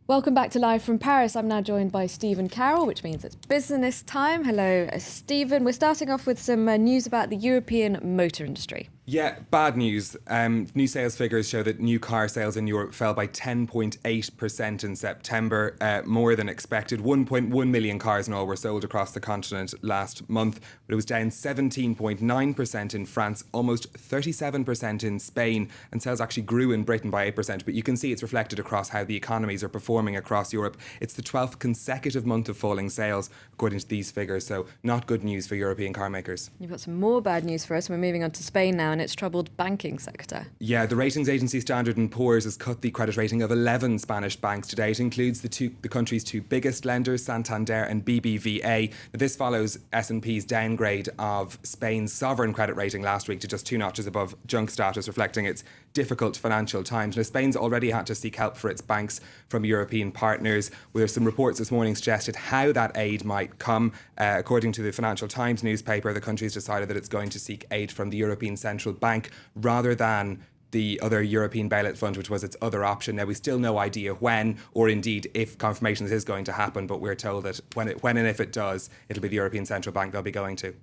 Welcome back to Live from Paris. I'm now joined by Stephen Carroll, which means it's business time. Hello, Stephen. We're starting off with some news about the European motor industry. Yeah, bad news. New sales figures show that new car sales in Europe fell by 10.8% in September, more than expected. 1.1 million cars in all were sold across the continent last month, but it was down 17.9% in France, almost 37% in Spain, and sales actually grew in Britain by 8%. But you can see it's reflected across how the economies are performing across Europe. It's the 12th consecutive month of falling sales, according to these figures, so not good news for European car makers. You've got some more bad news for us. We're moving on to Spain now and its troubled banking sector. Yeah, the ratings agency Standard & Poor's has cut the credit rating of 11 Spanish banks today. It includes the country's two biggest lenders, Santander and BBVA. Now, this follows S&P's downgrade of Spain's sovereign credit rating last week to just 2 notches above junk status, reflecting its difficult financial times. Now, Spain's already had to seek help for its banks from European partners, where some reports this morning suggested how that aid might come. According to the Financial Times newspaper, the country's decided that it's going to seek aid from the European Central Bank rather than the other European bailout fund, which was its other option. Now, we still no idea when or indeed if confirmation is going to happen, but we're told that when and if it does, it'll be the European Central Bank they'll be going to.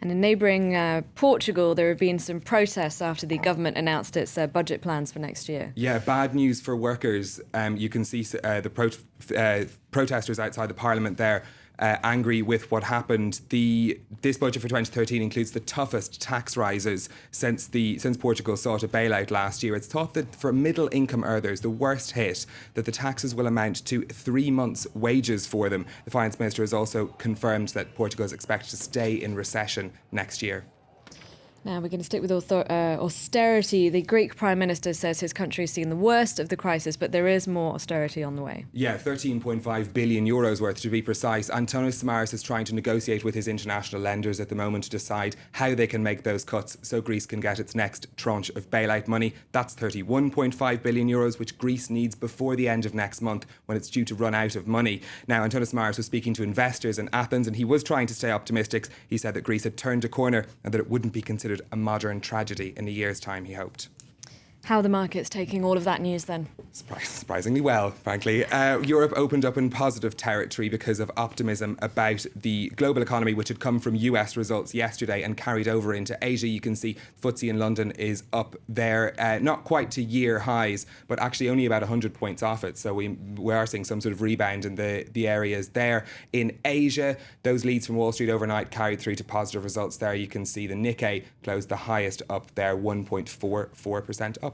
And in neighbouring Portugal, there have been some protests after the government announced its budget plans for next year. Yeah, bad news for workers. You can see the protesters outside the parliament there angry with what happened. This budget for 2013 includes the toughest tax rises since Portugal sought a bailout last year. It's thought that for middle income earners, the worst hit, that the taxes will amount to 3 months' wages for them. The finance minister has also confirmed that Portugal is expected to stay in recession next year. Now we're going to stick with austerity. The Greek Prime Minister says his country has seen the worst of the crisis, but there is more austerity on the way. Yeah, 13.5 billion euros worth to be precise. Antonis Samaras is trying to negotiate with his international lenders at the moment to decide how they can make those cuts so Greece can get its next tranche of bailout money. That's 31.5 billion euros, which Greece needs before the end of next month when it's due to run out of money. Now, Antonis Samaras was speaking to investors in Athens and he was trying to stay optimistic. He said that Greece had turned a corner and that it wouldn't be considered a modern tragedy in a year's time, he hoped. How are the markets taking all of that news then? Surprisingly well, frankly. Europe opened up in positive territory because of optimism about the global economy, which had come from US results yesterday and carried over into Asia. You can see FTSE in London is up there, not quite to year highs, but actually only about 100 points off it. So we are seeing some sort of rebound in the areas there. In Asia, those leads from Wall Street overnight carried through to positive results there. You can see the Nikkei closed the highest up there, 1.44% up.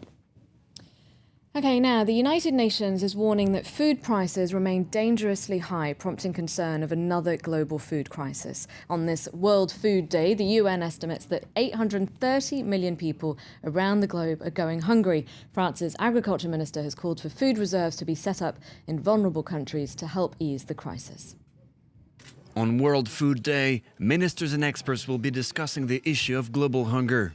OK, now the United Nations is warning that food prices remain dangerously high, prompting concern of another global food crisis. On this World Food Day, the UN estimates that 830 million people around the globe are going hungry. France's agriculture minister has called for food reserves to be set up in vulnerable countries to help ease the crisis. On World Food Day, ministers and experts will be discussing the issue of global hunger.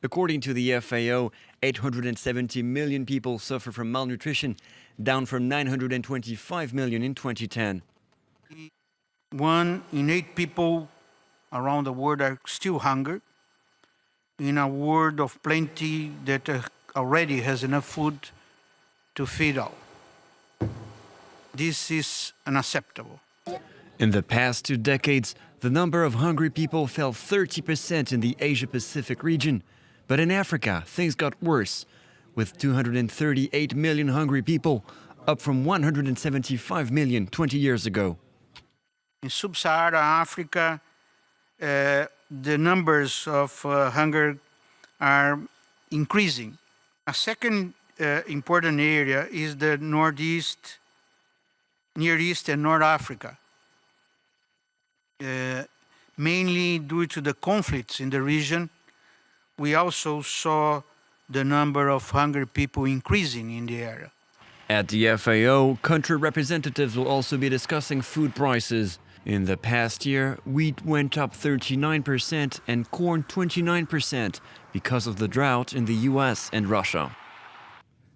According to the FAO, 870 million people suffer from malnutrition, down from 925 million in 2010. 1 in 8 people around the world are still hungry. In a world of plenty that already has enough food to feed all. This is unacceptable. In the past 2 decades, the number of hungry people fell 30% in the Asia-Pacific region. But in Africa, things got worse, with 238 million hungry people, up from 175 million 20 years ago. In sub-Saharan Africa, the numbers of hunger are increasing. A second important area is the Northeast, Near East and North Africa, mainly due to the conflicts in the region. We also saw the number of hungry people increasing in the area. At the FAO, country representatives will also be discussing food prices. In the past year, wheat went up 39% and corn 29% because of the drought in the US and Russia.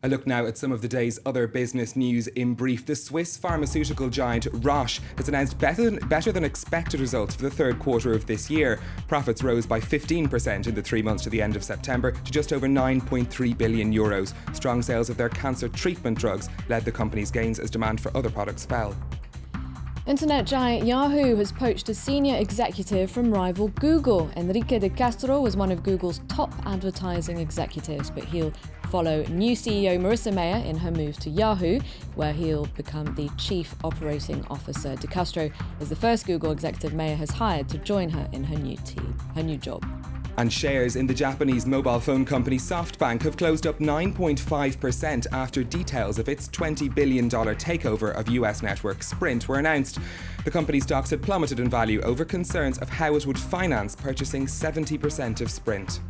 A look now at some of the day's other business news in brief. The Swiss pharmaceutical giant Roche has announced better than expected results for the third quarter of this year. Profits rose by 15% in the 3 months to the end of September to just over €9.3 billion. Strong sales of their cancer treatment drugs led the company's gains as demand for other products fell. Internet giant Yahoo has poached a senior executive from rival Google. Enrique de Castro was one of Google's top advertising executives, but he'll follow new CEO Marissa Mayer in her move to Yahoo, where he'll become the Chief Operating Officer. De Castro is the first Google executive Mayer has hired to join her in her new job. And shares in the Japanese mobile phone company SoftBank have closed up 9.5% after details of its $20 billion takeover of US network Sprint were announced. The company's stocks had plummeted in value over concerns of how it would finance purchasing 70% of Sprint.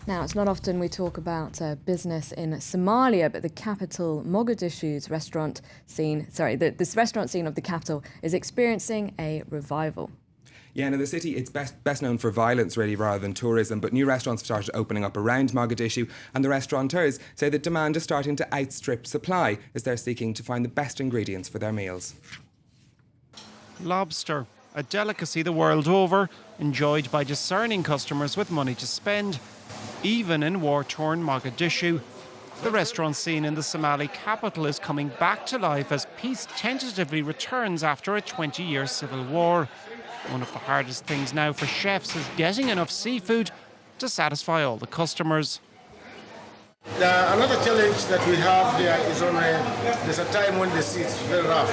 Now, it's not often we talk about business in Somalia, but the capital Mogadishu's this restaurant scene of the capital is experiencing a revival. Yeah, now the city, it's best known for violence really rather than tourism, but new restaurants have started opening up around Mogadishu, and the restaurateurs say that demand is starting to outstrip supply as they're seeking to find the best ingredients for their meals. Lobster, a delicacy the world over, enjoyed by discerning customers with money to spend, even in war-torn Mogadishu. The restaurant scene in the Somali capital is coming back to life as peace tentatively returns after a 20-year civil war. One of the hardest things now for chefs is getting enough seafood to satisfy all the customers. Another challenge that we have there is there's a time when the sea is very rough.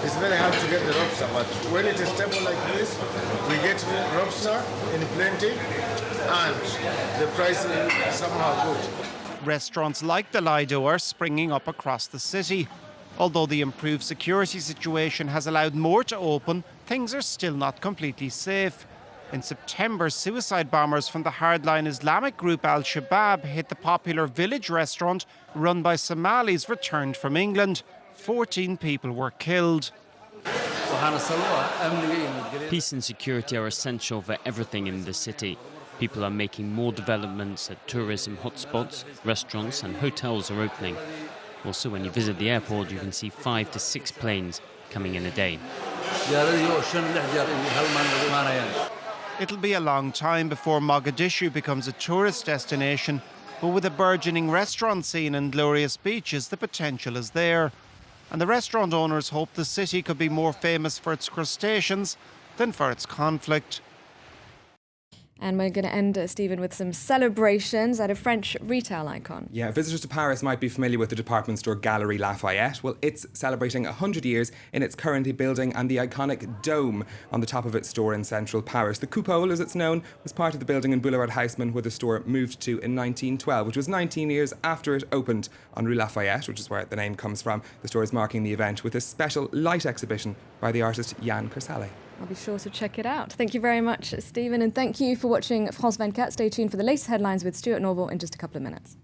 It's very hard to get the lobster, but when it is stable like this, we get lobster in plenty and the price is somehow good. Restaurants like the Lido are springing up across the city. Although the improved security situation has allowed more to open, things are still not completely safe. In September, suicide bombers from the hardline Islamic group Al-Shabaab hit the popular village restaurant run by Somalis returned from England. 14 people were killed. Peace and security are essential for everything in the city. People are making more developments at tourism hotspots, restaurants and hotels are opening. Also, when you visit the airport, you can see 5 to 6 planes coming in a day. It'll be a long time before Mogadishu becomes a tourist destination, but with a burgeoning restaurant scene and glorious beaches, the potential is there. And the restaurant owners hope the city could be more famous for its crustaceans than for its conflict. And we're going to end, Stephen, with some celebrations at a French retail icon. Yeah, visitors to Paris might be familiar with the department store Galerie Lafayette. Well, it's celebrating 100 years in its currently building and the iconic dome on the top of its store in central Paris. The Coupole, as it's known, was part of the building in Boulevard Haussmann where the store moved to in 1912, which was 19 years after it opened on Rue Lafayette, which is where the name comes from. The store is marking the event with a special light exhibition by the artist Jan Kersale. I'll be sure to check it out. Thank you very much, Stephen, and thank you for watching France 24. Stay tuned for the latest headlines with Stuart Norval in just a couple of minutes.